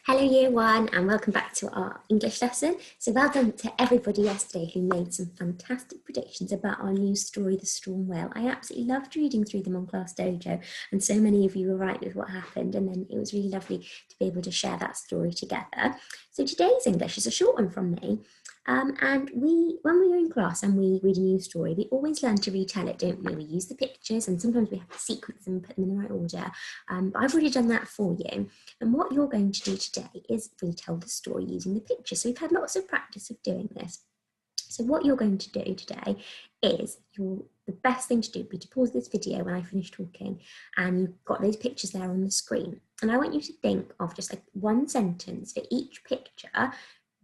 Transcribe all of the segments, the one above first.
Hello Year 1 and welcome back to our English lesson. So well done to everybody yesterday who made some fantastic predictions about our new story, The Storm Whale. I absolutely loved reading through them on Class Dojo and so many of you were right with what happened, and then it was really lovely to be able to share that story together. So today's English is a short one from me. And when we are in class and we read a new story, we always learn to retell it, don't we? We use the pictures and sometimes we have to sequence them and put them in the right order. But I've already done that for you. And what you're going to do today is retell the story using the pictures. So we've had lots of practice of doing this. So what you're going to do today is the best thing to do would be to pause this video when I finish talking and you've got those pictures there on the screen. And I want you to think of just like one sentence for each picture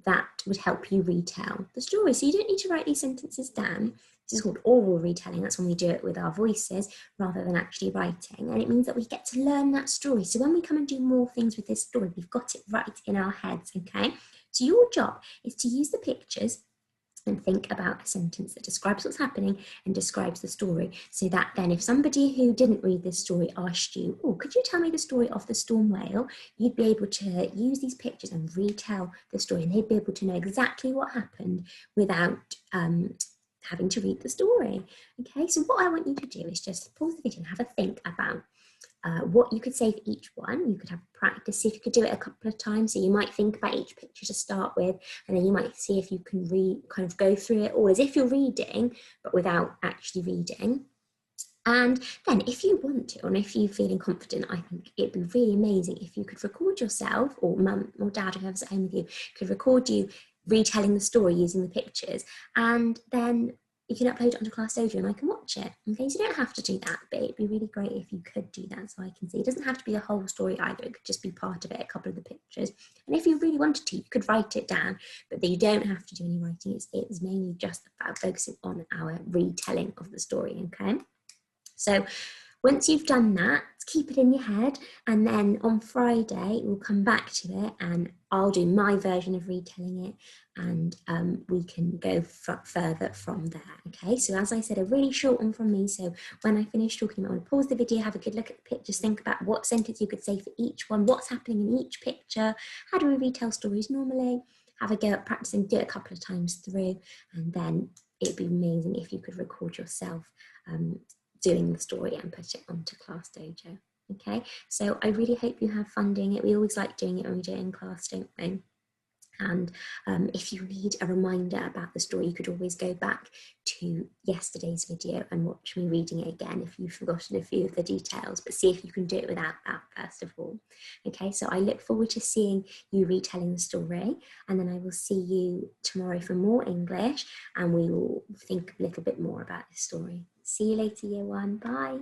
that would help you retell the story. So you don't need to write these sentences down. This is called oral retelling. That's when we do it with our voices rather than actually writing. And it means that we get to learn that story. So when we come and do more things with this story, we've got it right in our heads, okay? So your job is to use the pictures and think about a sentence that describes what's happening and describes the story, so that then if somebody who didn't read this story asked you, oh, could you tell me the story of the storm whale, you'd be able to use these pictures and retell the story, and they'd be able to know exactly what happened without having to read the story. Okay, so what I want you to do is just pause the video and have a think about what you could say for each one. You could have practice, see if you could do it a couple of times. So you might think about each picture to start with, and then you might see if you can kind of go through it all as if you're reading, but without actually reading. And then if you want to, and if you're feeling confident, I think it'd be really amazing if you could record yourself, or mum or dad, whoever's at home with you, could record you retelling the story using the pictures, and then you can upload it onto Class Dojo and I can watch it. Okay, so you don't have to do that, but it'd be really great if you could do that so I can see. It doesn't have to be the whole story either, it could just be part of it, a couple of the pictures. And if you really wanted to, you could write it down, but you don't have to do any writing. It's mainly just about focusing on our retelling of the story, okay? So once you've done that, keep it in your head, and then on Friday we'll come back to it and I'll do my version of retelling it, and we can go further from there. Okay, so as I said, a really short one from me. So when I finish talking, I'm going to pause the video, have a good look at the pictures, think about what sentence you could say for each one, what's happening in each picture, how do we retell stories normally, have a go at practicing, do it a couple of times through, and then it'd be amazing if you could record yourself doing the story and put it onto Class Dojo. Okay, so I really hope you have fun doing it. We always like doing it when we do it in class, don't we? And if you need a reminder about the story, you could always go back to yesterday's video and watch me reading it again if you've forgotten a few of the details, but see if you can do it without that first of all. Okay, so I look forward to seeing you retelling the story, and then I will see you tomorrow for more English and we will think a little bit more about the story. See you later, Year 1. Bye.